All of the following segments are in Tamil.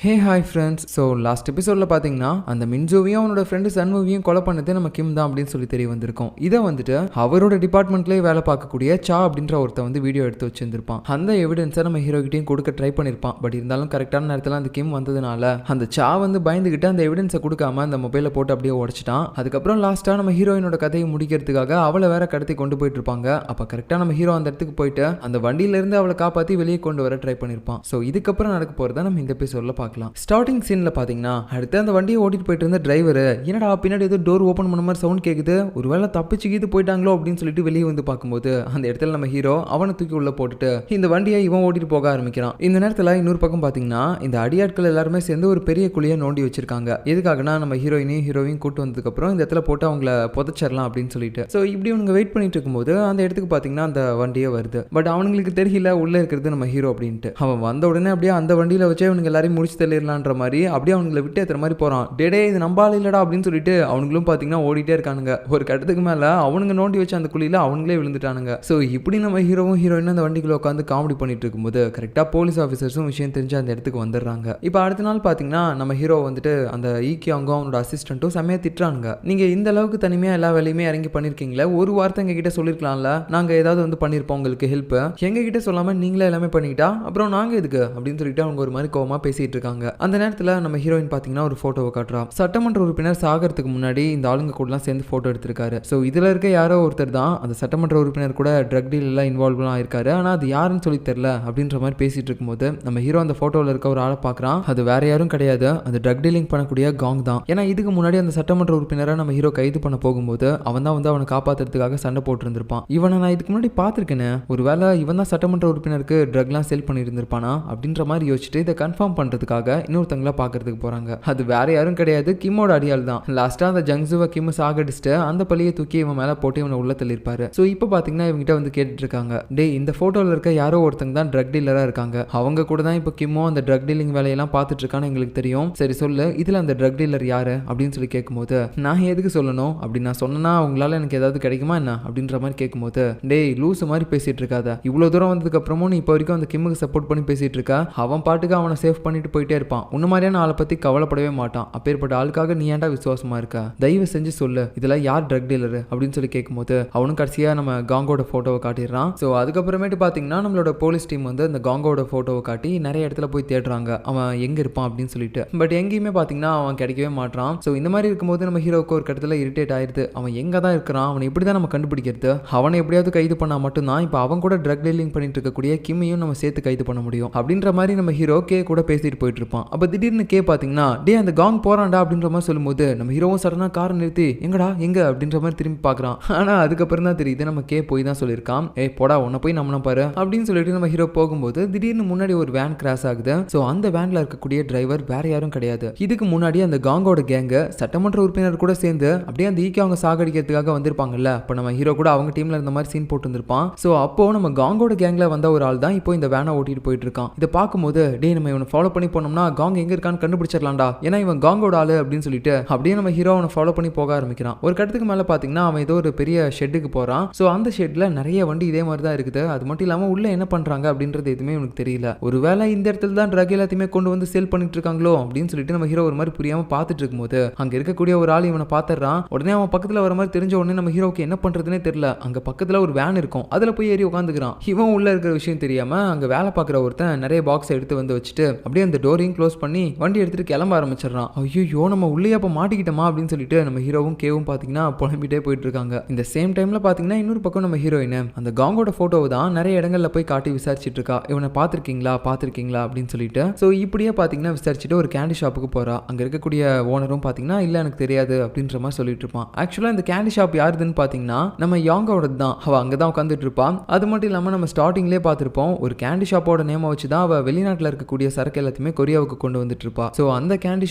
Hey hi friends. So last எபிசோடில் பார்த்தீங்கன்னா அந்த மின்ஜோவையும் அவனோட ஃப்ரெண்டு சண்முகியும் கொலை பண்ணது நம்ம கிம் தான் அப்படின்னு சொல்லி தெரிய வந்திருக்கோம். இதை வந்துட்டு அவரோட டிபார்ட்மெண்ட்லேயே வேலை பார்க்கக்கூடிய சா அப்படின்ற ஒருத்த வந்து வீடியோ எடுத்து வச்சிருந்திருப்பான். அந்த எவிடன்ஸை நம்ம ஹீரோகிட்டையும் கொடுக்க ட்ரை பண்ணியிருப்பான். பட் இருந்தாலும் கரெக்டான நேரத்தில் அந்த கிம் வந்ததுனால அந்த சா வந்து பயந்துகிட்டு அந்த எவிடன்ஸை கொடுக்காம அந்த மொபைலை போட்டு அப்படியே உடச்சிட்டான். அதுக்கப்புறம் லாஸ்ட்டாக நம்ம ஹீரோயினோட கதையை முடிக்கிறதுக்காக அவளை வேற கடத்தி கொண்டு போயிட்டு இருப்பாங்க. அப்போ கரெக்டாக நம்ம ஹீரோ அந்த இடத்துக்கு போயிட்டு அந்த வண்டியிலேருந்து அவளை காப்பாற்றி வெளியே கொண்டு வர ட்ரை பண்ணியிருப்பான். ஸோ இதுக்கப்புறம் நடக்க போகிறத நம்ம இந்த எபிசோடில் பார்க்கலாம். ஸ்டார்டிங் சீன்ல பாத்தீங்கன்னா அடுத்து அந்த வண்டியை ஓட்டிட்டு போயிட்டு இருந்த டிரைவர் என்னடா பின்னாடி ஏதோ டோர் ஓபன் பண்ண மாதிரி சவுண்ட் கேக்குது, ஒருவேளை தப்பிச்சு கீது போயிட்டாங்களோ அப்படின்னு சொல்லிட்டு வெளியே வந்து பார்க்கும்போது அந்த இடத்துல நம்ம ஹீரோ அவனை தூக்கி உள்ள போட்டுட்டு இந்த வண்டியை இவன் ஓட்டிட்டு போக ஆரம்பிக்கிறான். இந்த நேரத்துல இன்னொரு பக்கம் பாத்தீங்கன்னா இந்த அடியாட்கள் எல்லாருமே சேர்ந்து ஒரு பெரிய குழியை நோண்டி வச்சிருக்காங்க. எதுக்காகனா நம்ம ஹீரோயினையும் கூட்டு வந்ததுக்கு அப்புறம் இந்த இடத்துல போட்டு அவங்கள புதைச்சிடலாம் அப்படின்னு சொல்லிட்டு. ஸோ இப்படி அவங்க வெயிட் பண்ணிட்டு இருக்கும்போது அந்த இடத்துக்கு பாத்தீங்கன்னா அந்த வண்டியே வருது. பட் அவங்களுக்கு தெரியல உள்ள இருக்கிறது நம்ம ஹீரோ அப்படின்ட்டு. அவன் வந்த உடனே அப்படியே அந்த வண்டியில வச்சு இவங்க எல்லாரையும் முடிச்சு தள்ளிடலான்ற மாதிரி அப்படியே அவங்களை விட்டு ஏற்றுற மாதிரி போறான். டேடே இது நம்பால இல்லடா அப்படின்னு சொல்லிட்டு அவங்களும் பாத்தீங்கன்னா ஓடிட்டே இருக்கானுங்க. ஒரு கட்டத்துக்கு மேல அவனுங்க நோண்டி வச்சு அந்த குழியில அவங்களே விழுந்துட்டானுங்க. ஸோ இப்படி நம்ம ஹீரோவும் ஹீரோயினும் அந்த வண்டிக்குள்ள உட்காந்து காமெடி பண்ணிட்டு இருக்கும்போது கரெக்டா போலீஸ் ஆஃபீஸர்ஸும் விஷயம் தெரிஞ்சு அந்த இடத்துக்கு வந்துடுறாங்க. இப்போ அடுத்த நாள் பாத்தீங்கன்னா நம்ம ஹீரோ வந்துட்டு அந்த ஈக்கியாங்கும் அவனோட அசிஸ்டன்ட்டும் செம்மையா திட்டுறானுங்க. நீங்க இந்த அளவுக்கு தனிமையா எல்லா வேலையுமே இறங்கி பண்ணிருக்கீங்களா, ஒரு வார்த்தை எங்க கிட்ட சொல்லிருக்கலாம்ல, நாங்க ஏதாவது வந்து பண்ணிருப்போம் உங்களுக்கு ஹெல்ப், எங்க கிட்ட சொல்லாம நீங்களே எல்லாமே பண்ணிக்கிட்டா அப்புறம் நாங்க எதுக்கு அப்படின்னு சொல்லிட்டு அவங்க ஒரு மாதிரி கோவமா பேசிட்டு இருக்காங்க. அந்த நேரத்துல நம்ம ஹீரோயின் பாத்தீங்கன்னா ஒரு போட்டோவை காட்டுறா. சட்டமன்ற உறுப்பினர் சாகிறதுக்கு முன்னாடி இந்த ஆளுங்க கூட சேர்ந்து போட்டோ எடுத்திருக்காரு. ஸோ இதுல இருக்க யாரோ ஒருத்தர் தான் அந்த சட்டமன்ற உறுப்பினர் கூட ட்ரக் டீல் எல்லாம் இன்வால்வ் ஆயிருக்காரு. ஆனா அது யாருன்னு சொல்லி தெரியல அப்படின்ற மாதிரி பேசிட்டு இருக்கும்போது நம்ம ஹீரோ அந்த போட்டோல இருக்க ஒரு ஆளை பாக்குறான். அது வேற யாரும் கிடையாது, அந்த ட்ரக் டீலிங் பண்ணக்கூடிய காங் தான். ஏன்னா இதுக்கு முன்னாடி அந்த சட்டமன்ற உறுப்பினரை நம்ம ஹீரோ கைது பண்ண போகும்போது அவன் தான் வந்து அவனை காப்பாத்துறதுக்காக சண்டை போட்டு இருந்திருப்பான். இவனை நான் இதுக்கு முன்னாடி பாத்திருக்கேன்னு, ஒருவேளை இவன் தான் சட்டமன்ற உறுப்பினருக்கு ட்ரக்லாம் செல் பண்ணி இருந்திருப்பானா அப்படின்ற மாதிரி யோசிச்சுட்டு இதை கன்ஃபார்ம் பண்றதுக்காக இன்னொருத்தங்களை பாக்குறதுக்கு போறாங்க. அது வேற யாரும் கிடையாது, கிம்மோட அடியால் தான். லாஸ்டா அந்த ஜங்ஸுவை கிம் சாகடிச்சுட்டு அந்த பழியை தூக்கி இவன் மேல போட்டு இவனை உள்ள தள்ளிருப்பாரு. ஸோ இப்போ பாத்தீங்கன்னா இவங்கிட்ட வந்து கேட்டுட்டு இருக்காங்க, டே இந்த போட்டோல இருக்க யாரோ ஒருத்தங்க தான் ட்ரக் டீலரா இருக்காங்க, அவங்க கூட தான் இப்போ கிம்மோ அந்த ட்ரக் டீலிங் வேலையெல்லாம் பார்த்துட்டு இருக்கான்னு எங்களுக்கு தெரியும், சரி சொல்லு இதுல அந்த ட்ரக் டீலர் யாரு அப்படின்னு சொல்லி கேட்கும்போது நான் எதுக்கு சொல்லணும், அப்படி நான் சொன்னா உங்களால எனக்கு ஏதாவது கிடைக்குமா என்ன அப்படின்ற மாதிரி கேட்கும்போது டேய் லூஸ் மாதிரி பேசிட்டு இருக்காத, இவ்வளவு தூரம் வந்ததுக்கு அப்புறமும் நீ இப்போ வரைக்கும் அந்த கிம்முக்கு சப்போர்ட் பண்ணி பேசிட்டு இருக்கா, அவன் பாட்டுக்கு அவனை சேஃப் பண்ணிட்டு போயிட்டே இருப்பான், உன்ன மாதிரியான ஆளை பத்தி கவலைப்படவே மாட்டான், அப்பேற்பட்ட ஆளுக்காக நீ ஏன்டா விசுவாசமா இருக்க, தயவு செஞ்சு சொல்லு இதுல யார் ட்ரக் டீலர் அப்படின்னு சொல்லி கேட்கும்போது அவனும் கடைசியா நம்ம காங்கோட போட்டோவை காட்டிடுறான். ஸோ அதுக்கப்புறமேட்டு பாத்தீங்கன்னா நம்மளோட போலீஸ் டீம் வந்து அந்த காங்கோட போட்டோவை காட்டி நிறைய இடத்துல போய் தேடுறாங்க அவன் எங்க இருப்பான் அப்படின்னு சொல்லிட்டு. பட் எங்கேயுமே பாத்தீங்கன்னா அவன் கிடைக்கவே மாட்டான். ஸோ இந்த மாதிரி இருக்கும்போது நம்ம ஹீரோக்கு ஒரு கட்டத்துல இரிட்டேட் ஆயிருது, அவன் எங்க தான் இருக்கிறான், அவனை எப்படிதான் நம்ம கண்டுபிடிக்கிறது, அவனை எப்படியாவது கைது பண்ணா மட்டும்தான் இப்போ அவன் கூட ட்ரக் டீலிங் பண்ணிட்டு இருக்கக்கூடிய கிம்மையும் நம்ம சேர்த்து கைது பண்ண முடியும் அப்படின்ற மாதிரி நம்ம ஹீரோ கே கூட பேசிட்டு போயிட்டு இருப்பான். அப்ப திடீர்னு கே பாத்தீங்கன்னா டே அந்த காங் போறான்டா அப்படின்ற மாதிரி சொல்லும்போது நம்ம ஹீரோவும் சடனா காரை நிறுத்தி எங்கடா எங்க அப்படின்ற மாதிரி திரும்பி பாக்குறான். ஆனா அதுக்கப்புறம் தான் தெரியுது நம்ம கே போய் தான் சொல்லியிருக்கான், ஏ போடா உன்னை போய் நம்ம பாரு அப்படின்னு சொல்லிட்டு நம்ம ஹீரோ போகும்போது திடீர்னு முன்னாடி ஒரு வேன் கிராஸ் ஆகுது. ஸோ அந்த வேன்ல இருக்கக்கூடிய டிரைவர் வேற யாரும் கிடையாது, இதுக்கு முன்னாடி அந்த காங்கோட கேங்க சட்டமன்ற உறுப்பினர் கூட சேர்ந்து அப்படியே அந்த ஈக்கி அவங்க சாகடிக்கிறதுக்காக வந்திருப்பாங்கல்ல, அப்ப நம்ம ஹீரோ கூட அவங்க டீம்ல இருந்த மாதிரி சீன் போட்டு இருந்திருப்பான். ஸோ அப்போ நம்ம காங்கோட கேங்ல வந்த ஒரு ஆள் தான் இப்போ இந்த வேனை ஓட்டிட்டு போயிட்டு இருக்கான். இதை பார்க்கும்போது டே நம்ம இவனை ஃபாலோ பண்ணி போனோம்னா காங் எங்க இருக்கான்னு கண்டுபிடிச்சிடலாம்டா, ஏன்னா இவன் காங்கோட ஆளு அப்படின்னு சொல்லிட்டு அப்படியே நம்ம ஹீரோ அவனை ஃபாலோ பண்ணி போக ஆரம்பிக்கிறான். ஒரு கட்டத்துக்கு மேல பாத்தீங்கன்னா அவன் ஏதோ ஒரு பெரிய ஷெட்டுக்கு போறான். ஸோ அந்த ஷெட்ல நிறைய வண்டி இதே மாதிரி தான் இருக்குது. அது மட்டும் இல்லாம உள்ள என்ன பண்றாங்க அப்படின்றது எதுவுமே உனக்கு தெரியல, ஒருவேளை இந்த இடத்துல தான் ட்ரக் எல்லாத்தையுமே கொண்டு வந்து சேல் பண்ணிட்டு இருக்காங்களோ அப்படின்னு சொல்லிட்டு நம்ம ஹீரோ ஒரு மாதிரி புரியாம பாத்துட்டு இருக்கும்போது அங்க இருக்கக்கூடிய ஒரு ஆள் இவனை பாத்துறான். உடனே அவன் பக்கத்துல வர மாதிரி தெரிஞ்ச உடனே நம்ம ஹீரோக்கு என்ன பண்றதுன்னே தெரியல. அங்க பக்கத்துல ஒரு வேன் இருக்கும், அதுல போய் ஏறி உட்காந்துக்கிறான். இவன் உள்ள இருக்கிற விஷயம் தெரியாம அங்க வேலை பார்க்குற ஒருத்தன் நிறைய பாக்ஸ் எடுத்து வந்து வச்சுட்டு அப்படியே அந்த டோரையும் க்ளோஸ் பண்ணி வண்டி எடுத்துட்டு கிளம்ப ஆரம்பிச்சிடறான். ஐயோ நம்ம உள்ளே அப்ப மாட்டிக்கிட்டோமா அப்படின்னு சொல்லிட்டு நம்ம ஹீரோவும் கேவும் பாத்தீங்கன்னா புலம்பிட்டே போயிட்டு இருக்காங்க. இந்த சேம் டைம்ல பாத்தீங்கன்னா இன்னொரு பக்கம் நம்ம ஹீரோயின் அந்த காங்கோட போட்டோவை தான் நிறைய இடங்கள்ல போய் காட்டி விசாரிச்சுட்டு இருக்கா, இவனை பாத்திருக்கீங்களா அப்படின்னு சொல்லிட்டு. ஸோ இப்படியே பாத்தீங்கன்னா விசாரிச்சுட்டு ஒரு கேண்டி ஷாப்புக்கு போறா. அங்க இருக்கக்கூடிய ஓனரும் பாத்தீங்கன்னா இல்ல எனக்கு தெரியாது அப்படின்ற மாதிரி சொல்லிட்டு இருப்பான். ஆக்சுவலா இந்த கேண்டி ஷாப் யாருதுன்னு பாத்தீங்கன்னா நம்ம யாங்கோட தான், அவ அங்கதான் உட்காந்துட்டு இருப்பான். அது மட்டும் இல்லாம நம்ம ஸ்டார்டிங்லேயே பார்த்திருப்போம் ஒரு கேண்டி ஷாப்போட நேமை வச்சுதான் அவ வெளிநாட்டுல இருக்கக்கூடிய சரக்கு எல்லாத்தையுமே கொரியாவுக்கு கொண்டு வந்துட்டு இருப்பா. ஸோ அந்த கேண்டி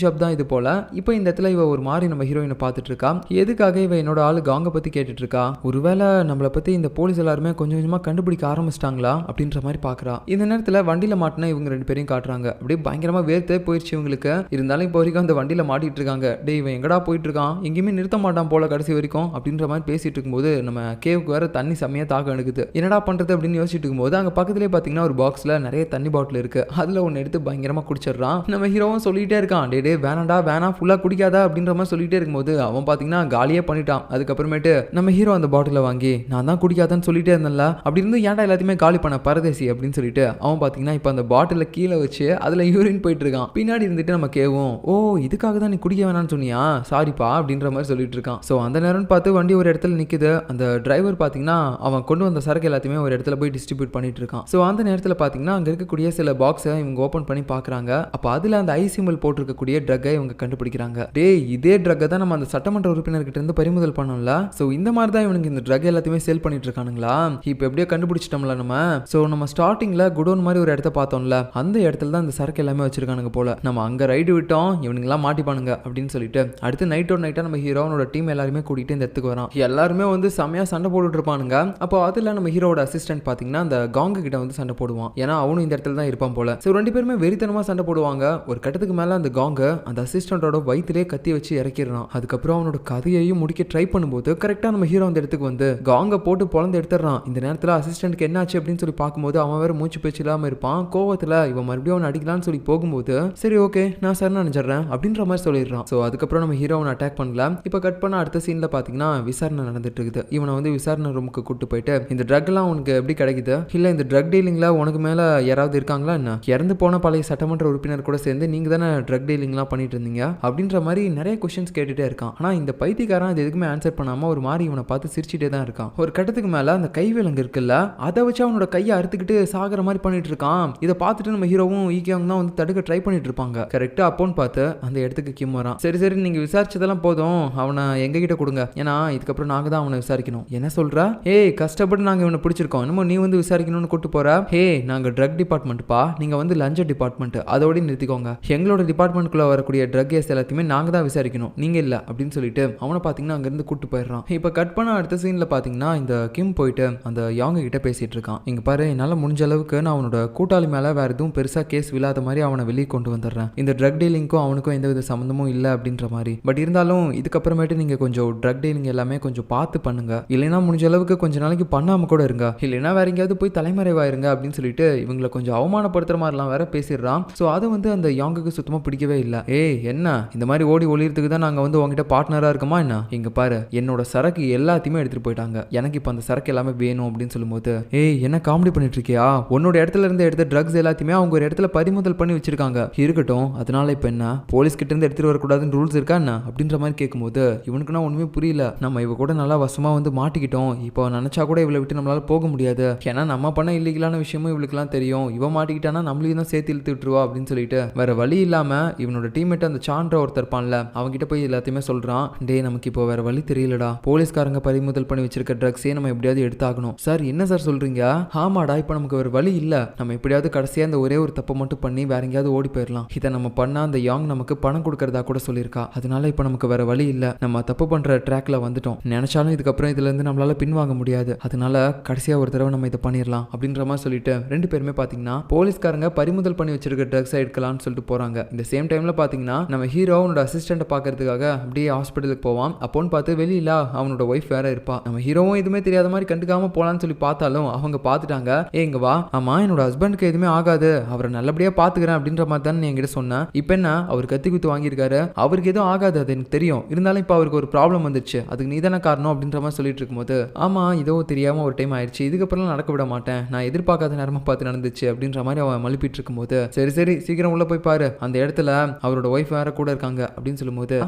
ஷாப் தான் இது போல. இப்போ இந்த இடத்துல இவ ஒரு மாதிரி நம்ம ஹீரோயினை பார்த்துட்டு இருக்கா. எதுக்காக இவ என்னோட ஆளு காங்க பத்தி கேட்டுட்டு இருக்கா, ஒருவேளை நம்மளை பத்தி இந்த போலீஸ் எல்லாருமே கொஞ்சம் கொஞ்சமா கண்டுபிடிக்க ஆரம்பிச்சிட்டாங்களா அப்படின்ற மாதிரி பாக்குறா. இந்த நேரத்துல வண்டியில மாட்டினா இவங்க ரெண்டு பேரையும் காட்டுறாங்க. அப்படியே பயங்கரமா வேர்த்தே போயிடுச்சு இவங்களுக்கு. இருந்தாலும் இப்போ வரைக்கும் அந்த வண்டியில மாட்டிட்டு இருக்காங்க. டே இவன் எங்கடா போயிட்டு இருக்கான், எங்கேயுமே நிறுத்த மாட்டான் போல கடைசி வரைக்கும் அப்படின்ற மாதிரி பேசிட்டு இருக்கும்போது நம்ம கேவுக்கு வேற தண்ணி செம்மையா தாக்க எடுக்குது. என்னடா பண்றது அப்படின்னு யோசிச்சுட்டு இருக்கும்போது அங்க பக்கத்துலேயே பாத்தீங்கன்னா ஒரு பாக்ஸ்ல நிறைய தண்ணி பாட்டில் இருக்கு. அதுல ஒன்னு எடுத்து பயங்கரமா குடிச்சு கண்டுபிடிச்சிடுறான். நம்ம ஹீரோவும் சொல்லிட்டே இருக்கான், டே வேணாண்டா வேணா ஃபுல்லா குடிக்காதா அப்படின்ற மாதிரி சொல்லிட்டே இருக்கும்போது அவன் பாத்தீங்கன்னா காலியே பண்ணிட்டான். அதுக்கப்புறமேட்டு நம்ம ஹீரோ அந்த பாட்டில வாங்கி நான் தான் குடிக்காதான்னு சொல்லிட்டே இருந்தேன்ல, அப்படி இருந்து ஏன்டா எல்லாத்தையுமே காலி பண்ண பரதேசி அப்படின்னு சொல்லிட்டு அவன் பாத்தீங்கன்னா இப்ப அந்த பாட்டில கீழே வச்சு அதுல யூரின் போயிட்டு இருக்கான். பின்னாடி இருந்துட்டு நம்ம கேவும், ஓ இதுக்காக தான் நீ குடிக்க வேணாம்னு சொன்னியா, சாரிப்பா அப்படின்ற மாதிரி சொல்லிட்டு இருக்கான். சோ அந்த நேரம் பார்த்து வண்டி ஒரு இடத்துல நிக்குது. அந்த டிரைவர் பாத்தீங்கன்னா அவன் கொண்டு வந்த சரக்கு எல்லாத்தையுமே ஒரு இடத்துல போய் டிஸ்ட்ரிபியூட் பண்ணிட்டு இருக்கான். சோ அந்த நேரத்துல பாத்தீங்கன்னா அங்க இருக்கக்கூடிய சில பாக்ஸை இவங்க ஓபன் பண்ணி பாக்குறாங்க. அப்ப அதுல அந்த ஐ சிம்பிள் போட்டிருக்கக்கூடிய ட்ரக்கை இவங்க கண்டுபிடிக்கிறாங்க. டேய் இதே ட்ரக்கை தான் நம்ம அந்த சட்டமன்ற உறுப்பினர்கிட்ட இருந்து பறிமுதல் பண்ணோம்ல, சோ இந்த மாதிரி தான் இவனுக்கு இந்த ட்ரக் எல்லாத்தையுமே சேல் பண்ணிட்டு இருக்கானுங்களா, இப்ப எப்படியோ கண்டுபிடிச்சிட்டோம்ல நம்ம. சோ நம்ம ஸ்டார்டிங்ல குடோன் மாதிரி ஒரு இடத்த பார்த்தோம்ல, அந்த இடத்துல தான் இந்த சரக்கு எல்லாமே வச்சிருக்கானுங்க போல. நம்ம அங்க ரைடு விட்டோம், இவனுங்கெல்லாம் மாட்டிப்பானுங்க அப்படின்னு சொல்லிட்டு அடுத்து நைட்டோட நைட்டா நம்ம ஹீரோனோட டீம் எல்லாருமே கூட்டிட்டு இந்த இடத்துக்கு வரான். எல்லாருமே வந்து செமையா சண்டை போட்டுட்டு இருப்பானுங்க. அப்போ அதுல நம்ம ஹீரோட அசிஸ்டன்ட் பாத்தீங்கன்னா அந்த காங்க கிட்ட வந்து சண்டை போடுவான். ஏன்னா அவனும் இந்த இடத்துல தான் இருப்பான் போல. சோ ரெண்டு பேருமே வெறித்தனமா சண்டை போடுவாங்க. ஒரு கட்டத்துக்கு மேல அந்த காங்க அந்த அசிஸ்டன்டோட வயிற்றிலே கத்தி வச்சு இறக்கிடுறான். அதுக்கப்புறம் அவனோட கதையையும் முடிக்க ட்ரை பண்ணும்போது கரெக்டா நம்ம ஹீரோ அந்த இடத்துக்கு வந்து காங்க போட்டு பொழந்து எடுத்துறான். இந்த நேரத்துல அசிஸ்டன்ட்க்கு என்னாச்சு அப்படின்னு சொல்லி பார்க்கும்போது அவன் வேற மூச்சு பேச்சு இல்லாம இருப்பான். கோவத்துல இவன் மறுபடியும் அவன் அடிக்கலாம்னு சொல்லி போகும்போது சரி ஓகே நான் சரண் நினைச்சிடறேன் அப்படின்ற மாதிரி சொல்லிடுறான். சோ அதுக்கப்புறம் நம்ம ஹீரோவை அட்டாக் பண்ணல. இப்ப கட் பண்ண அடுத்த சீன்ல பாத்தீங்கன்னா விசாரணை நடந்துட்டு இருக்குது. இவனை வந்து விசாரணை ரூமுக்கு கூட்டு போயிட்டு இந்த ட்ரக் எல்லாம் உனக்கு எப்படி கிடைக்குது, இல்ல இந்த ட்ரக் டீலிங்ல உனக்கு மேல யாராவது இருக்காங்களா என்ன, இறந்து போன பழைய சட்டமன்ற உறுப்பினர் கூட சேர்ந்து நீங்க தானே ட்ரக் டீலிங் எல்லாம் பண்ணிட்டு இருந்தீங்க அப்படின்ற மாதிரி நிறைய கொஸ்டின்ஸ் கேட்டுட்டே இருக்கான். ஆனா இந்த பைத்தியக்காரன் அது எதுக்குமே ஆன்சர் பண்ணாம ஒரு மாதிரி இவனை பார்த்து சிரிச்சுட்டே தான் இருக்கான். ஒரு கட்டத்துக்கு மேல அந்த கைவிலங்கு இருக்குல்ல, அதை வச்சு அவனோட கையை அறுத்துக்கிட்டு சாகிற மாதிரி பண்ணிட்டு இருக்கான். இதை பார்த்துட்டு நம்ம ஹீரோவும் ஈக்கியாங் தான் வந்து தடுக்க ட்ரை பண்ணிட்டு இருப்பாங்க. கரெக்டா அப்போன்னு பார்த்து அந்த இடத்துக்கு கிம் வரான். சரி சரி நீங்க விசாரிச்சதெல்லாம் போதும், அவனை எங்க கிட்ட கொடுங்க, ஏன்னா இதுக்கப்புறம் நாங்க தான் அவனை விசாரிக்கணும். என்ன சொல்ற, ஏய் கஷ்டப்பட்டு நாங்க இவனை பிடிச்சிருக்கோம், இன்னும் நீ வந்து விசாரிக்கணும்னு கூட்டு போற, ஹே நாங்க ட்ரக் டிபார்ட்மெண்ட்ப்பா, நீங்க வந்து லஞ்ச டிபார்ட்மெண்ட், அதோட நிறுத்திக்கோங்க, எங்களோட டிபார்ட்மெண்ட்குள்ள வரக்கூடிய ட்ரக் கேஸ் எல்லாத்தையுமே நாங்க தான் விசாரிக்கணும், நீங்க இல்ல அப்படின்னு சொல்லிட்டு அவனை பாத்தீங்கன்னா அங்க இருந்து கூட்டு போயிடுறான். இப்ப கட் பண்ண அடுத்த சீன்ல பாத்தீங்கன்னா இந்த கிம் போயிட்டு அந்த யாங்க கிட்ட பேசிட்டு இருக்கான். இங்க பாரு என்னால முடிஞ்ச அளவுக்கு நான் அவனோட கூட்டாளி மேல வேற எதுவும் பெருசா கேஸ் விழாத மாதிரி அவனை வெளியே கொண்டு வந்துடுறேன். இந்த ட்ரக் டீலிங்க்கும் அவனுக்கும் எந்த வித சம்பந்தமும் இல்ல அப்படின்ற மாதிரி. பட் இருந்தாலும் இதுக்கப்புறமேட்டு நீங்க கொஞ்சம் ட்ரக் டீலிங் எல்லாமே கொஞ்சம் பார்த்து பண்ணுங்க, இல்லைன்னா முடிஞ்ச அளவுக்கு கொஞ்ச நாளைக்கு பண்ணாம கூட இருங்க, இல்லைன்னா வேற எங்கேயாவது போய் தலைமறைவாயிருங்க அப்படின்னு சொல்லிட்டு இவங்களை கொஞ்சம் அவமானப்படுத்துற மாதிரிலாம் வேற பேசிடுறான். ஸோ அதை வந்து அந்த யாங்குக்கு சுத்தமா பிடிக்கவே இல்லை. ஏய் என்ன இந்த மாதிரி ஓடி ஒளியறதுக்கு தான் நாங்க வந்து உங்ககிட்ட பார்ட்னரா இருக்கமா என்ன, இங்க பாரு என்னோட சரக்கு எல்லாத்தையுமே எடுத்துட்டு போயிட்டாங்க, எனக்கு இப்போ அந்த சரக்கு எல்லாமே வேணும் அப்படின்னு சொல்லும்போது ஏய் என்ன காமெடி பண்ணிட்டு இருக்கியா, உன்னோட இடத்துல இருந்து எடுத்த ட்ரக்ஸ் எல்லாத்தையுமே அவங்க ஒரு இடத்துல பறிமுதல் பண்ணி வச்சிருக்காங்க, இருக்கட்டும் அதனால இப்போ என்ன போலீஸ் கிட்ட இருந்து எடுத்துட்டு வரக்கூடாதுன்னு ரூல்ஸ் இருக்கா என்ன அப்படின்ற மாதிரி கேட்கும்போது இவனுக்குன்னா ஒண்ணுமே புரியல. நம்ம இவ கூட நல்லா வசமா வந்து மாட்டிக்கிட்டோம், இப்போ நினைச்சா கூட இவளை விட்டு நம்மளால போக முடியாது, ஏன்னா நம்ம பண்ண இல்லீகலான விஷயமும் இவளுக்குலாம் தெரியும், இவ மாட்டிக்கிட்டானா நம்மளையும் தான் சேர்த்து இழுத்து விட்டுருவா அப்படின்னு சொல்லிட்டு வேற வழி இல்லாம இவனோட டீம்மேட் அந்த சான்ற ஒருத்தர் இருப்பான்ல அவன்கிட்ட போய் எல்லாத்தையுமே சொல்றான். டே நமக்கு இப்போ வேற வழி தெரியலடா, போலீஸ்காரங்க பறிமுதல் பண்ணி வச்சிருக்க ட்ரக்ஸே நம்ம எப்படியாவது எடுத்தாகணும். சார் என்ன சார் சொல்றீங்க, ஆமாடா இப்போ நமக்கு வேற வழி இல்ல, நம்ம எப்படியாவது கடைசியா அந்த ஒரே ஒரு தப்பை மட்டும் பண்ணி வேற எங்கேயாவது ஓடி போயிடலாம், இதை நம்ம பண்ணா அந்த யாங் நமக்கு பணம் கொடுக்கறதா கூட சொல்லியிருக்கா, அதனால இப்போ நமக்கு வேற வழி இல்ல, நம்ம தப்பு பண்ற ட்ராக்ல வந்துட்டோம், நினைச்சாலும் இதுக்கப்புறம் இதுல இருந்து நம்மளால பின்வாங்க முடியாது, அதனால கடைசியா ஒரு தடவை நம்ம இதை பண்ணிடலாம் அப்படின்ற மாதிரி சொல்லிட்டு ரெண்டு பேருமே பாத்தீங்கன்னா போலீஸ்காரங்க பறிமுதல் பண்ணி வச்சிருக்க ட்ரக்ஸ் எடுக்கலாம்னு சொல்லிட்டு போறாங்க. இந்த சேம் டைம்ல பாத்தீங்கன்னா நம்ம ஹீரோ அவனோட அசிஸ்டன்ட் பாக்குறதுக்காக அப்படியே ஹாஸ்பிட்டலுக்கு போவான். அப்போன்னு பார்த்து வெளியில அவனோட ஒய்ஃப் வேற இருப்பா. நம்ம ஹீரோவும் எதுவுமே தெரியாத மாதிரி கண்டுக்காம போலான்னு சொல்லி பார்த்தாலும் அவங்க பார்த்துட்டாங்க. ஏங்க வா, ஆமா என்னோட ஹஸ்பண்டுக்கு எதுவுமே ஆகாது, அவரை நல்லபடியா பாத்துக்கிறேன் அப்படின்ற மாதிரி தான் என்கிட்ட சொன்னேன், இப்போ என்ன அவர் கத்தி குத்து வாங்கியிருக்காரு, அவருக்கு எதுவும் ஆகாது அது எனக்கு தெரியும், இருந்தாலும் இப்போ அவருக்கு ஒரு ப்ராப்ளம் வந்துச்சு, அதுக்கு நீ தானே காரணம் அப்படின்ற மாதிரி சொல்லிட்டு இருக்கும்போது ஆமா இதோ தெரியாம ஒரு டைம் ஆயிடுச்சு, இதுக்கப்புறம் நடக்க விட மாட்டேன், நான் எதிர்பார்க்காத நேரமா பார்த்து நடந்துச்சு அப்படின்ற மாதிரி அவன் மழுப்பிட்டு இருக்கும்போது சரி சரி சீக்கிரம் உள்ள போய் பாரு, அந்த இடத்துல அவரோட ஒய்ஃப் வேற கூட இருக்காங்க அப்படின்னு சொல்லும்போது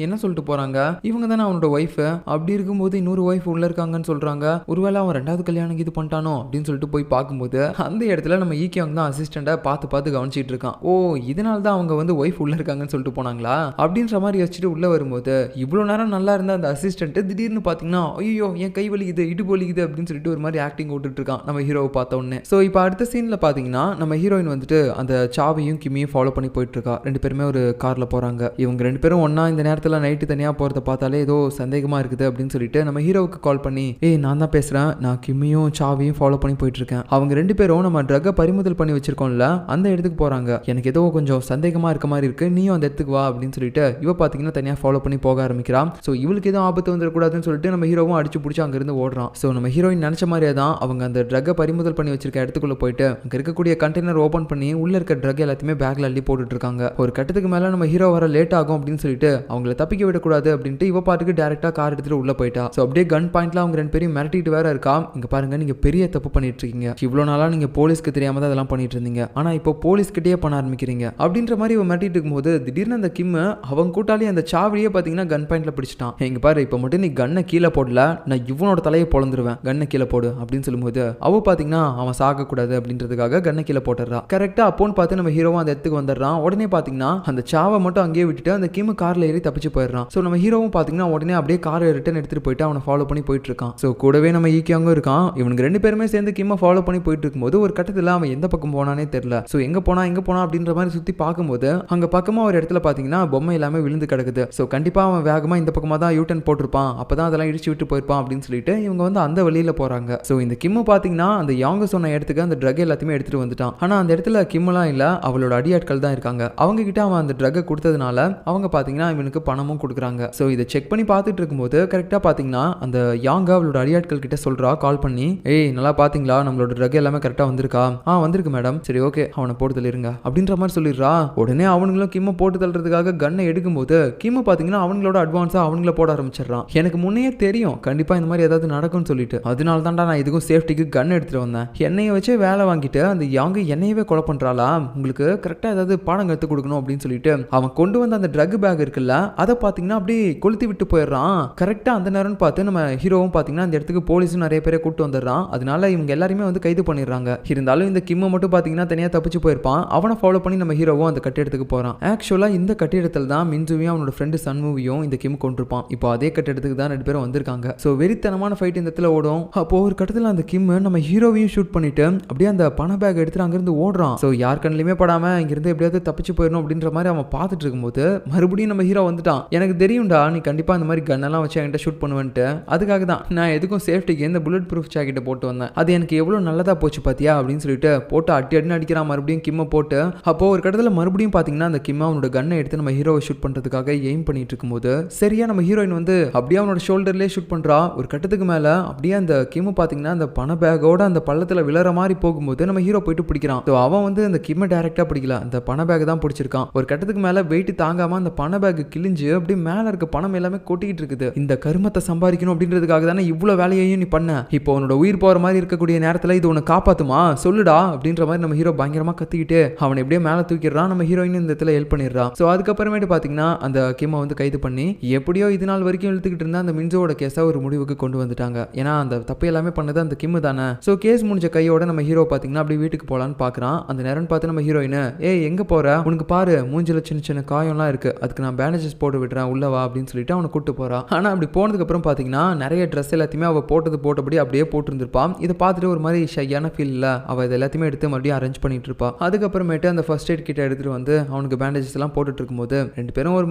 என்ன சொல்லிட்டு போறாங்க, இவங்க தானே அவனோட ஒய்ஃப், அப்படி இருக்கும்போது இன்னொரு ஒய்ஃப் உள்ள இருக்காங்கன்னு சொல்றாங்க, ஒருவேளை அவன் ரெண்டாவது கல்யாணம் இது பண்ணிட்டானோ அப்படின்னு சொல்லிட்டு போய் பார்க்கும்போது அந்த இடத்துல நம்ம ஈக்கியாங் தான் அசிஸ்டண்டா பார்த்து கவனிச்சிட்டு இருக்கான். ஓ இதனால தான் அவங்க வந்து ஒய்ஃப் உள்ள இருக்காங்கன்னு சொல்லிட்டு போனாங்களா அப்படின்ற மாதிரி வச்சுட்டு உள்ள வரும்போது இவ்வளவு நேரம் நல்லா இருந்த அந்த அசிஸ்டன்ட் திடீர்னு பாத்தீங்கன்னா ஐயோ என் கை வலிக்குது இடுப்பு வலிக்குது அப்படின்னு சொல்லிட்டு ஒரு மாதிரி ஆக்டிங் ஓட்டுட்டு இருக்கான் நம்ம ஹீரோவை பார்த்த உடனே. ஸோ இப்போ அடுத்த சீன்ல பாத்தீங்கன்னா நம்ம ஹீரோயின் வந்துட்டு அந்த சாவையும் கிம்மியும் ஃபாலோ பண்ணி போயிட்டு இருக்கா. ரெண்டு பேருமே ஒரு கார்ல போறாங்க. இவங்க ரெண்டு பேரும் ஒன்னா இந்த நேரத்துல நைட்டு தனியா போறத பார்த்தாலே ஏதோ சந்தேகமா இருக்குது அப்படின்னு சொல்லிட்டு நம்ம ஹீரோவுக்கு கால் பண்ணி ஏய் நான் தான் பேசுறேன், நான் கிம்மியும் சாவையும் ஃபாலோ பண்ணி போயிட்டு இருக்கேன், அவங்க ரெண்டு பேரும் நம்ம ட்ரக்கை பறிமுதல் பண்ணி வச்சிருக்கோம்ல அந்த இடத்துக்கு போறாங்க, எனக்கு ஏதோ கொஞ்சம் சந்தேகமா இருக்க மாதிரி இருக்கு, நீயும் அந்த இடத்துக்கு வா அப்படின்னு சொல்லிட்டு இவ பாத்தீங்கன்னா தனியா ஃபாலோ பண்ணி போக ஆரம்பிக்கிறான். ஸோ இவளுக்கு எதுவும் ஆபத்து வந்துடக்கூடாதுன்னு சொல்லிட்டு நம்ம ஹீரோவும் அடிச்சு பிடிச்சி அங்க இருந்து ஓடுறான். ஸோ நம்ம ஹீரோயின் நினைச்ச மாதிரியே தான் அவங்க அந்த ட்ரக்கை பறிமுதல் பண்ணி வச்சிருக்க இடத்துக்குள்ள போயிட்டு அங்க இருக்கக்கூடிய கண்டெய்னர் ஓபன் பண்ணி உள்ள இருக்க ட்ரக் எல்லாத்தையுமே பேக்ல அள்ளி போட்டுட்டு இருக்காங்க. ஒரு கட்டத்துக்கு மேல நம்ம ஹீரோ வர லேட் ஆகும் அப்படின்னு சொல்லிட்டு அவங்கள தப்பிக்க விடக்கூடாது அப்படின்ட்டு இவ பாட்டுக்கு டைரக்டா கார் எடுத்துட்டு உள்ள போயிட்டா. சோ அப்படியே கன் பாயிண்ட்ல அவங்க ரெண்டு பேரும் மிரட்டிட்டு வேற இருக்கா. இங்க பாருங்க, நீங்க பெரிய தப்பு பண்ணிட்டு இருக்கீங்க. இவ்வளவு நாளா நீங்க போலீஸ்க்கு தெரியாம தான் அதெல்லாம் பண்ணிட்டு இருந்தீங்க. ஆனா இப்போ போலீஸ் கிட்டே பண்ண ஆரம்பிக்கிறீங்க அப்படின்ற மாதிரி இவன் மிரட்டிட்டு இருக்கும்போது திடீர்னு அந்த கிம் அவங்க கூட்டாளி அந்த சாவடியே பாத்தீங்கன்னா கன் பாயிண்ட்ல பிடிச்சிட்டான். இங்க பாரு, இப்போ மட்டும் நீ கண்ணை கீழே போடல, நான் இவனோட தலையை பொழந்துருவேன், கண்ணை கீழே போடு அப்படின்னு சொல்லும்போது அவ பாத்தீங்கன்னா அவன் சாக கூடாது அப்படின்றதுக்காக கண்ணை கீழே போட்டுறா. கரெக்டா அப்போன்னு பார்த்து நம்ம ஹீரோவும் அந்த இடத்துக்கு வந்துடுறான். உடனே பாத்தீங்கன்னா அந்த சாவை மட்டும் அங்கேயே விட்டுட்டு அந்த கிம் கார்ல ஏறி தப்பிச்சு போயிடுறான். சோ நம்ம ஹீரோவும் பாத்தீங்கன்னா உடனே அப்படியே காரை ரிட்டர்ன் எடுத்துட்டு போயிட்டு அவனை ஃபாலோ பண்ணி போயிட்டு இருக்கான். சோ கூடவே நம்ம ஈக்கியாங்க இருக்கான். இவனுக்கு ரெண்டு பேருமே சேர்ந்து கிம்ம ஃபாலோ பண்ணி போயிட்டு இருக்கும்போது ஒரு கட்டத்துல அவன் எந்த பக்கம் போனானே தெரியல. சோ எங்க போனா அப்படின்ற மாதிரி சுத்தி பார்க்கும்போது அங்க பக்கமா ஒரு இடத்துல பாத்தீங்கன்னா பொம்மை எல்லாமே விழுந்து கிடக்குது. சோ கண்டிப்பா அவன் வேகமா இந்த பக்கமா தான் யூட்டன் போட்டிருப்பான், அப்பதான் அதெல்லாம் இடிச்சு விட்டு போயிருப்பான் அப்படின்னு சொல்லிட்டு இவங்க வந்து அந்த வழியில போறாங்க. சோ இந்த கிம்மு பாத்தீங்கன்னா அந்த யாங்க சொன்ன இடத்துக்கு அந்த ட்ரக் எல்லாத்தையுமே எடுத்துட்டு வந்துட்டான். ஆனா அந்த இடத்துல கிம்மெல்லாம் இல்ல, அவளோட அடியாட்கள் தான் இருக்காங்க. அவங்க கிட்ட அவன் அந்த ட்ரக்கை கொடுத்ததுனால அவங்க பாத்தீங்கன்னா இவனுக்கு பணமும் கொடுக்குறாங்க. சோ இதை செக் பண்ணி பார்த்துட்டு இருக்கும்போது கரெக்டா பாத்தீங்கன்னா அந்த யாங்க அவளோட அடியாட்கள் கிட்ட சொல்றா கால் பண்ணி, ஏய் நல்லா பாத்தீங்களா நம்மளோட ட்ரக் எல்லாமே கரெக்டா வந்திருக்கா? வந்திருக்கு மேடம். சரி ஓகே, அவனை போட்டு தள்ளிருங்க அப்படின்ற மாதிரி சொல்லிடுறா. உடனே அவனுங்களும் கிம்ம போட்டு தள்ளுறதுக்காக கண்ணை எடுக்கும்போது கிம்ம பாத்தீங்கன்னா அவங்களோட அட்வான்ஸா அவங்கள போட ஆரம்பிச்சிடறான். எனக்கு முன்னே தெரியும் கண்டிப்பா இந்த மாதிரி ஏதாவது நடக்கும்னு சொல்லிட்டு, அதனால தான்டா நான் இதுக்கும் சேஃப்டிக்கு கன் எடுத்துட்டு வந்தேன். என்னைய வச்சே வேலை வாங்கிட்டு அந்த யாங்க என்னையவே கொலை பண்றாளா, உங்களுக்கு கரெக்டா ஏதாவது பாடம் கத்து கொடுக்கணும் அப்படின்னு சொல்லிட்டு அவன் கொண்டு வந்த அந்த ட்ரக் பேக் இருக்குல்ல அதை பாத்தீங்கன்னா அப்படியே கொளுத்தி விட்டு போயிடுறான். கரெக்டா அந்த நேரம்னு பார்த்து நம்ம ஹீரோவும் பாத்தீங்கன்னா அந்த இடத்துக்கு போலீஸும் நிறைய பேரை கூட்டு வந்துடுறான். அதனால இவங்க எல்லாருமே வந்து கைது பண்ணிடுறாங்க. இருந்தாலும் இந்த கிம்ம மட்டும் பாத்தீங்கன்னா தனியா தப்பிச்சு போயிருப்பான். அவனை ஃபாலோ பண்ணி நம்ம ஹீரோவும் அந்த கட்டிடத்துக்கு போறான். ஆக்சுவலா இந்த கட்டிடத்துல தான் மின்சுவியும் அவனோட ஃப்ரெண்டு சன்மூவியும் இந்த கிம் கொண்டிருப்பான். இப்போ அதே கட்டிடத்துக்கு தான் ரெண்டு பேரும் வந்திருக்காங்க. சோ வெறித்தனமான ஃபைட் இந்த இடத்துல ஓடும். அப்போ ஒரு கட்டத்துல அந்த கிம் நம்ம ஹீரோவையும் ஷூட் பண்ணிட்டு அப்படியே அந்த பண பேக் எடுத்துட்டு அங்கிருந்து ஓடுறான். சோ யார் கண்ணிலுமே படாம இங்கிருந்து எப்படியாவது தப்பிச்சு போயிடணும் அப்படின்ற மாதிரி அவன் பார்த்துட்டு இருக்கும்போது மறுபடியும் நம்ம ஹீரோ வந்துட்டான். எனக்கு தெரியும்டா நீ கண்டிப்பா அந்த மாதிரி கன் எல்லாம் வச்சு என்கிட்ட ஷூட் பண்ணுவேன்ட்டு, அதுக்காக தான் நான் எதுக்கும் சேஃப்டிக்கு இந்த புல்லட் ப்ரூஃப் ஜாக்கெட்டை போட்டு வந்தேன். அது எனக்கு எவ்வளவு நல்லதா போச்சு பாத்தியா அப்படின்னு சொல்லிட்டு போட்டு அடின்னு அடிக்கிறான் மறுபடியும் கிம்ம போட்டு. அப்போ ஒரு கடத்துல மறுபடியும் பாத்தீங்கன்னா அந்த கிம்ம அவனோட கன்னை எடுத்து நம்ம ஹீரோவை ஷூட் பண்றதுக்காக எய்ம் பண்ணிட்டு இருக்கும்போது சரியா நம்ம ஹீரோயின் வந்து அப்படியே அவனோட ஷோல்டர்லயே ஷூட் பண்றா. ஒரு கட்டத்துக்கு மேல அப்படியே அந்த கிம்ம பாத்தீங்கன்னா அந்த பண பேக்கோட அந்த பள்ளத்துல விழற மாதிரி போகும்போது நம்ம ஹீரோ போயிட்டு பிடிக்கிறான். அவன் வந்து அந்த கிம்ம டைரக்டா பிடிக்கல, அந்த பண பேக் தான் பிடிச்சிருக்கான். ஒரு கட்டத்துக்கு மேல வெயிட் தாங்காம அந்த பண பேக் கிழிஞ்சு அப்படியே மேல இருக்க பணம் எல்லாமே கொட்டிக்கிட்டு இருக்குது. இந்த கருமத்தை சம்பாதிக்கணும் அப்படின்றதுக்காக தானே இவ்வளவு வேலையையும் நீ பண்ண. இப்போ உன்னோட உயிர் போற மாதிரி இருக்கக்கூடிய நேரத்துல இது உன்னை காப்பாத்துமா சொல்லுடா அப்படின்ற மாதிரி நம்ம ஹீரோ பயங்கரமா கத்திக்கிட்டு அவனை எப்படியே மேல தூக்கிடுறான். நம்ம ஹீரோயின் இந்த இடத்துல ஹெல்ப் பண்ணிடுறான். சோ அதுக்கப்புறமேட்டு பாத்தீங்கன்னா அந்த கிம்ம வந்து கைது பண்ணி எப்படியோ இது நாள் வரைக்கும் இழுத்துக்கிட்டு இருந்தா அந்த மின்சோட கேஸை ஒரு முடிவுக்கு கொண்டு வந்துட்டாங்க. ஏன்னா அந்த தப்பு எல்லாமே பண்ணது அந்த கிம்மு தானே. சோ கேஸ் முடிஞ்ச கையோட நம்ம ஹீரோ பாத்தீங்கன்னா அப்படியே வீட்டுக்கு போலான்னு பாக்குறான். அந்த நேரம் பார்த்து நம்ம ஹீரோயின், ஏய் எங்க போற, உனக்கு பாரு மூஞ்சில சின்ன சின்ன காயம்லாம் இருக்கு, அதுக்கு நான் பேண்டேஜஸ் போட்டு விடுறேன் உள்ள வா அப்படின்னு சொல்லிட்டு அவனை கூட்டு போறா. ஆனா அப்படி போனதுக்கு அப்புறம் பாத்தீங்கன்னா நிறைய ட்ரெஸ் எல்லாத்தையுமே அவ போட்டபடி அப்படியே போட்டு இருந்திருப்பான். இதை பார்த்துட்டு ஒரு மாதிரி ஷையான ஃபீல் இல்ல, அவ இது எல்லாத்தையுமே எடுத்து மறுபடியும் அரேஞ்ச் பண்ணிட்டு இருப்பா. அதுக்கப்புறமேட்டு அந்த ஃபர்ஸ்ட் எய்ட் கிட்ட எடுத்துட்டு வந்து அவனுக்கு பேண்டேஜஸ் எல்லாம் போட்டுட்டு இருக்கும்போது ரெண்டு பேரும் ஒரு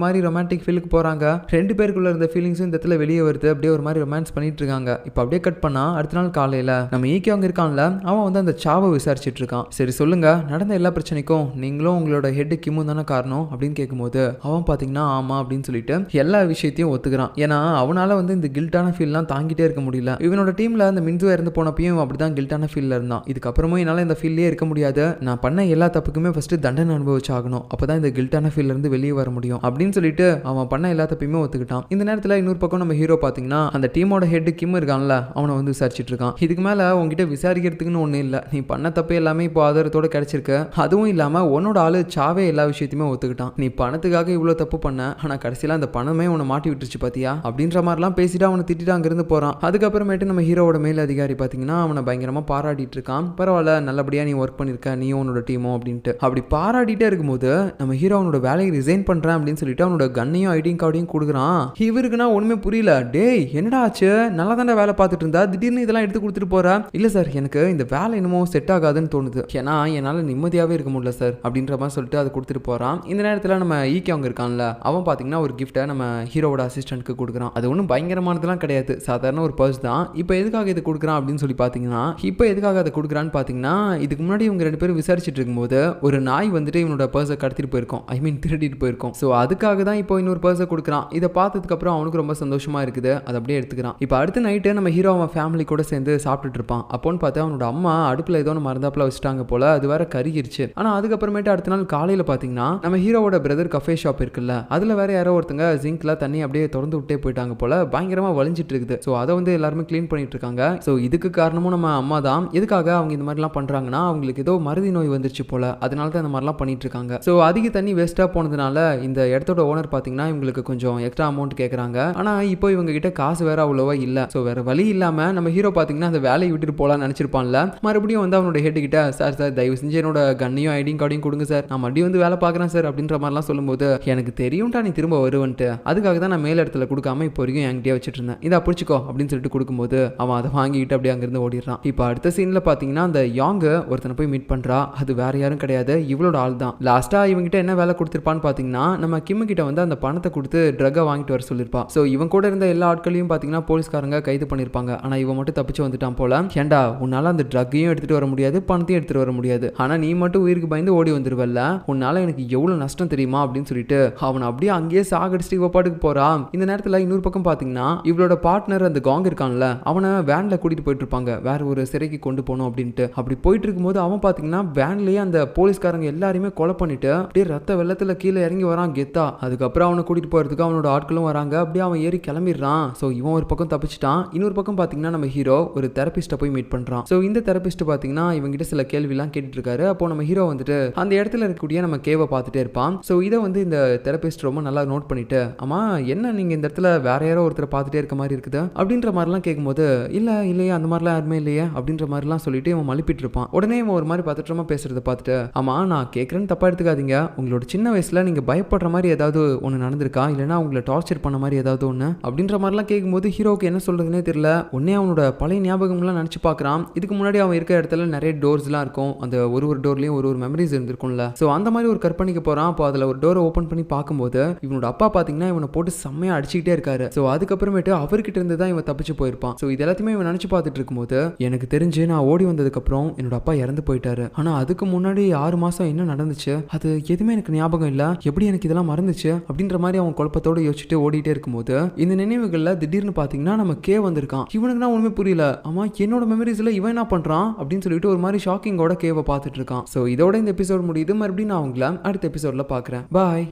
மாதிரி ரொமான்டிக் ஃபீலுக்கு போறாங்க. ரெண்டு பேருக்குள்ள இருந்த ஃபீலிங்ஸும் இந்த இடத்துல வெளியே வருது. அப்படியே ஒரு மாதிரி ரொமான்ஸ் பண்ணிட்டு இருக்காங்க. இப்போ அப்படியே கட் பண்ணா அடுத்த நாள் காலையில நம்ம ஈக்கி அவங்க இருக்கான்ல அவன் வந்து அந்த சாவை விசாரிச்சுட்டு இருக்கான். சரி சொல்லுங்க, நடந்த எல்லா பிரச்சனைக்கும் நீங்களும் உங்களோட ஹெட் கிம்மும் தானே காரணம் அப்படின்னு கேட்கும்போது அவன் பாத்தீங்கன்னா ஆமா அப்படின்னு சொல்லிட்டு எல்லா விஷயத்தையும் ஒத்துக்கிறான். ஏன்னா அவனால வந்து இந்த கில்ட்டான ஃபீல்லாம் தாங்கிட்டே இருக்க முடியல. இவனோட டீம்ல அந்த மின்சுவா இருந்து போனப்பையும் அப்படிதான் கில்ட்டான ஃபீல்ல இருந்தான். இதுக்கப்புறமும் என்னால இந்த ஃபீல்லே இருக்க முடியாது, நான் பண்ண எல்லா தப்புக்குமே ஃபர்ஸ்ட் தண்டனை அனுபவிச்சு ஆகணும், அப்பதான் இந்த கில்ட்டான ஃபீல்ல இருந்து வெளியே வர முடியும் அப்படின்னு சொல்லிட்டு அவன் பண்ண எல்லா தப்பையுமே ஒத்துக்கிட்டான். இந்த நேரத்துல இன்னொரு பக்கம் நம்ம ஹீரோ பாத்தீங்கன்னா அந்த டீமோட ஹெட் கிம் இருக்கான்ல அவனை வந்து விசாரிச்சுட்டு இருக்கான். இதுக்கு மேல உங்ககிட்ட விசாரிக்கிறதுக்குன்னு ஒண்ணு இல்ல, நீ பண்ண தப்பு எல்லாமே இப்போ ஆதாரத்தோட கிடைச்சிருக்கு. அதுவும் இல்லாம உன்னோட ஆளு சாவே எல்லா விஷயத்தையுமே ஒத்துக்கிட்டான். நீ பணத்துக்காக இவ்வளவு தப்பு பண்ண, ஆனா கடைசியில அந்த பணமே உன்னை மாட்டி விட்டுருச்சு பாத்தியா அப்படின்ற மாதிரிலாம் பேசிட்டு அவனை திட்டிட்டு அங்கிருந்து போறான். அதுக்கப்புறமேட்டு நம்ம ஹீரோவோட மேல் அதிகாரி பாத்தீங்கன்னா அவனை பயங்கரமா பாராட்டிட்டு இருக்கான். பரவாயில்ல, நல்லபடியா நீ ஒர்க் பண்ணிருக்க, நீ உன்னோட டீமோ அப்படின்ட்டு. அப்படி பாராட்டிட்டே இருக்கும்போது நம்ம ஹீரோ அவனோட வேலையை ரிசைன் பண்றேன் அப்படின்னு சொல்லிட்டு அவனோட கன்னையும் ஐடியும் கார்டையும் கொடுக்குறான். இவருக்குன்னா ஒண்ணுமே புரியல. டேய் என்னடா ஆச்சு, நல்லா தானே வேலை பார்த்துட்டு இருந்தா திடீர்னு இதெல்லாம் எடுத்து கொடுத்துட்டு போற. இல்ல சார், எனக்கு இந்த வேலை என்னமோ செட் ஆகாதுன்னு தோணுது, ஏன்னா என்னால நிம்மதியாவே இருக்க முடியல சார் அப்படின்ற மாதிரி சொல்லிட்டு அதை கொடுத்துட்டு போறான். இந்த நேரத்துல நம்ம ஈக்கி அவங்க இருக்கான்ல அவன் பாத்தீங்கன்னா ஒரு கிஃப்ட்டை நம்ம ஹீரோவோட அசிஸ்டன்ட்க்கு கொடுக்குறான். அது ஒன்றும் பயங்கரமானதுலாம் கிடையாது, சாதாரண ஒரு பர்ஸ் தான். இப்போ எதுக்காக இது கொடுக்குறான் அப்படின்னு சொல்லி பாத்தீங்கன்னா இப்போ எதுக்காக அதை கொடுக்குறான்னு பாத்தீங்கன்னா இதுக்கு முன்னாடி இவங்க ரெண்டு பேரும் விசாரிச்சுட்டு இருக்கும்போது ஒரு நாய் வந்துட்டு இவனோட பர்ஸை கடத்திட்டு போயிருக்கோம், ஐ மீன் திருடிட்டு போயிருக்கோம். ஸோ அதுக்காக தான் இப்போ இன்னொரு பர்ஸை கொடுக்குறான். இதை பார்த்ததுக்கு அப்புறம் அவனுக்கு ரொம்ப சந்தோஷமா இருக்குது, அதை அப்படியே எடுத்துக்கிறான். இப்போ அடுத்த நைட்டு நம்ம ஹீரோ அவன் ஃபேமிலி கூட சேர்ந்து சாப்பிட்டுட்டு இருப்பான். அப்போன்னு பார்த்து அவனோட அம்மா அடுப்புல ஏதோ ஒன்று மறந்தாப்புல வச்சுட்டாங்க போல, அது வேற கருகிருச்சு. போச்சு. ஆனா அதுக்கப்புறமேட்டு அடுத்த நாள் காலையில பாத்தீங்கன்னா நம்ம ஹீரோவோட பிரதர் கஃபே ஷாப் இருக்குல்ல, அதுல வேற யாரோ ஒருத்தங்க ஜிங்க்ல தண்ணி அப்படியே திறந்து விட்டே போயிட்டாங்க போல, பயங்கரமா வலிஞ்சிட்டு இருக்குது. சோ அதை வந்து எல்லாருமே கிளீன் பண்ணிட்டு இருக்காங்க. சோ இதுக்கு காரணமும் நம்ம அம்மா தான். எதுக்காக அவங்க இந்த மாதிரிலாம் பண்றாங்கன்னா அவங்களுக்கு ஏதோ மறதி நோய் வந்துருச்சு போல, அதனால தான் இந்த மாதிரிலாம் பண்ணிட்டு இருக்காங்க. சோ அதிக தண்ணி வேஸ்டா போனதுனால இந்த இடத்தோட ஓனர் பாத்தீங்கன்னா இவங்களுக்கு கொஞ்சம் எக்ஸ்ட்ரா அமௌண்ட் கேக்குறாங்க. ஆனா இப்போ இவங்க கிட்ட காசு வேற அவ்வளவா இல்ல. சோ வேற வழி இல்லாம நம்ம ஹீரோ பாத்தீங்கன்னா அந்த வேலையை விட்டுட்டு போலாம்னு நினைச்சிருப்பான்ல, மறுபடியும் வந்து அவனோட ஹெட் கிட்ட சார் தயவு செஞ்சு என்னோட கண்ணையும் ஐடியும் கார்டையும் கொடுங்க சார், நான் மறுபடியும் வந்து வேலை பார்க்குறேன் சார் அப்படின்ற மாதிரிலாம் சொல்லும்போது எனக்கு தெரியும்டா நீ திரும்ப வருவன்ட்டு, அதுக்காக தான் நான் மேல் இடத்துல கொடுக்காம இப்போ வரைக்கும் என்கிட்டயே வச்சுட்டு இருந்தேன், இதை பிடிச்சிக்கோ அப்படின்னு சொல்லிட்டு கொடுக்கும்போது அவன் அதை வாங்கிட்டு அப்படியே அங்கிருந்து ஓடிடுறான். இப்போ அடுத்த சீன்ல பாத்தீங்கன்னா அந்த யாங் ஒருத்தனை போய் மீட் பண்றா. அது வேற யாரும் கிடையாது, இவளோட ஆள் தான். லாஸ்டா இவங்கிட்ட என்ன வேலை கொடுத்திருப்பான்னு பாத்தீங்கன்னா நம்ம கிம் கிட்ட வந்து அந்த பணத்தை கொடுத்து ட்ரக்கை வாங்கிட்டு வர சொல்லிருப்பா. சோ இவன் கூட இருந்த எல்லா ஆட்களையும் பாத்தீங்கன்னா போலீஸ்காரங்க கைது பண்ணிருப்பாங்க. ஆனா இவன் மட்டும் தப்பிச்சு வந்துட்டான் போல. ஏண்டா உன்னால அந்த ட்ரக்கையும் எடுத்துட்டு வர முடியாது, பணத்தையும் எடுத்துட்டு வர முடியாது, ஆனா நீ மட்டும் உயிருக்கு பயந்து ஓடி வந்துருவல்ல, உன்னால எனக்கு எவ்வளவு நஷ்டம் தெரியுமா அப்படின்னு சொல்லிட்டு அவன் அப்படியே அங்கேயே சாகடிச்சிட்டு இவ பாட்டுக்கு போறான். இந்த நேரத்துல இன்னொரு பக்கம் பாத்தீங்கன்னா இவளோட பார்ட்னர் அந்த காங் இருக்கான்ல, அவனை வேன்ல கூட்டிட்டு போயிட்டு இருப்பாங்க வேற ஒரு சிறைக்கு கொண்டு போகணும் அப்படின்ட்டு. அப்படி போயிட்டு இருக்கும்போது அவன் பாத்தீங்கன்னா வேன்லயே அந்த போலீஸ்காரங்க எல்லாரையுமே கொலை பண்ணிட்டு அப்படியே ரத்த வெள்ளத்துல கீழே இறங்கி வரான் கெத்தா. அதுக்கப்புறம் அவனை கூட்டிட்டு போறதுக்கு அவனோட ஆட்களும் வராங்க. அப்படியே அவன் ஏறி கிளம்பிடுறான். சோ இவன் ஒரு பக்கம் தப்பிச்சிட்டான். இன்னொரு பக்கம் பாத்தீங்கன்னா நம்ம ஹீரோ ஒரு தெரபிஸ்ட போய் மீட் பண்றான். சோ இந்த தெரபிஸ்ட் பாத்தீங்கன்னா இவங்கிட்ட சில கேள்வி எல்லாம் கேட்டுட்டு இருக்காரு. அப்போ நம்ம ஹீரோ வந்துட்டு அந்த இடத்துல இருக்கக்கூடிய நம்ம கேவை பார்த்துட்டே இருப்பான். சோ இதை வந்து இந்த தெரபிஸ்ட் ரொம்ப நல்லா நோட் பண்ணிட்டு, ஆமா என்ன நீங்க இந்த இடத்துல வேற யாரோ ஒருத்தரை பார்த்துட்டே இருக்க மாதிரி இருக்குது அப்படின்ற மாதிரிலாம் கேட்கும்போது இல்லையே அந்த மாதிரிலாம் யாருமே இல்லையே அப்படின்ற மாதிரிலாம் சொல்லிட்டு இவன் மழுப்பிட்டு இருப்பான். உடனே இவன் ஒரு மாதிரி பதற்றமா பேசுறதை பார்த்துட்டு, ஆமா நான் கேட்கறேன்னு தப்பா எடுத்துக்காதீங்க, உங்களோட சின்ன வயசுல நீங்க பயப்படுற மாதிரி ஏதாவது ஒன்று நடந்திருக்கா, இல்லைன்னா உங்களை டார்ச்சர் பண்ண மாதிரி ஏதாவது ஒன்று அப்படின்ற மாதிரிலாம் கேட்கும்போது ஹீரோக்கு என்ன சொல்றதுன்னே தெரியல. உடனே அவனோட பழைய ஞாபகம்லாம் நினைச்சு பார்க்கறான். இதுக்கு முன்னாடி அவன் இருக்கிற இடத்துல நிறைய டோர்ஸ்லாம் இருக்கும். அந்த ஒரு டோர்லயும் ஒரு மெமரிஸ் இருந்திருக்கும்ல. ஸோ அந்த மாதிரி ஒரு கற்பனைக்கு போறான். அப்போ அதில் ஒரு டோரை ஓப்பன் பண்ணி பார்க்கும்போது இவனோட அப்பா பார்த்தீங்கன்னா இவனை போட்டு செம்மையா அடிச்சுக்கிட்டே இருக்காரு. ஸோ அதுக்கப்புறமேட்டு அவர்கிட்ட இருந்து தான் இவன் தப்பிச்சு போயிருப்பான். ஸோ இது எல்லாத்தையுமே இவன் நினைச்சு பார்த்துட்டு இருக்கும்போது எனக்கு தெரிஞ்சு நான் ஓடி வந்ததுக்கு அப்புறம் என்னோட அப்பா இறந்து போயிட்டாரு. ஆனா அதுக்கு முன்னாடி 6 மாசம் என்ன நடந்துச்சு அது எதுவுமே எனக்கு ஞாபகம் இல்ல, எப்படி எனக்கு இதெல்லாம் மறந்துச்சு அப்படின்ற மாதிரி அவன் குழப்பத்தோட யோசிச்சுட்டு ஓடிட்டே இருக்கும்போது இந்த நினைவுகள்ல திடீர்னு பாத்தீங்கன்னா நம்ம கே வந்திருக்கான். இவனுக்கு நான் ஒண்ணுமே புரியல, ஆமா என்னோட மெமரிஸ்ல இவன் என்ன பண்றான் அப்படின்னு சொல்லிட்டு ஒரு மாதிரி ஷாக்கிங்கோட கேவை பார்த்துட்டு இருக்கான். ஸோ இதோட இந்த எபிசோட் முடியுது. மறுபடியும் நான் உங்களை அடுத்த எபிசோட்ல பாக்குறேன். பாய்.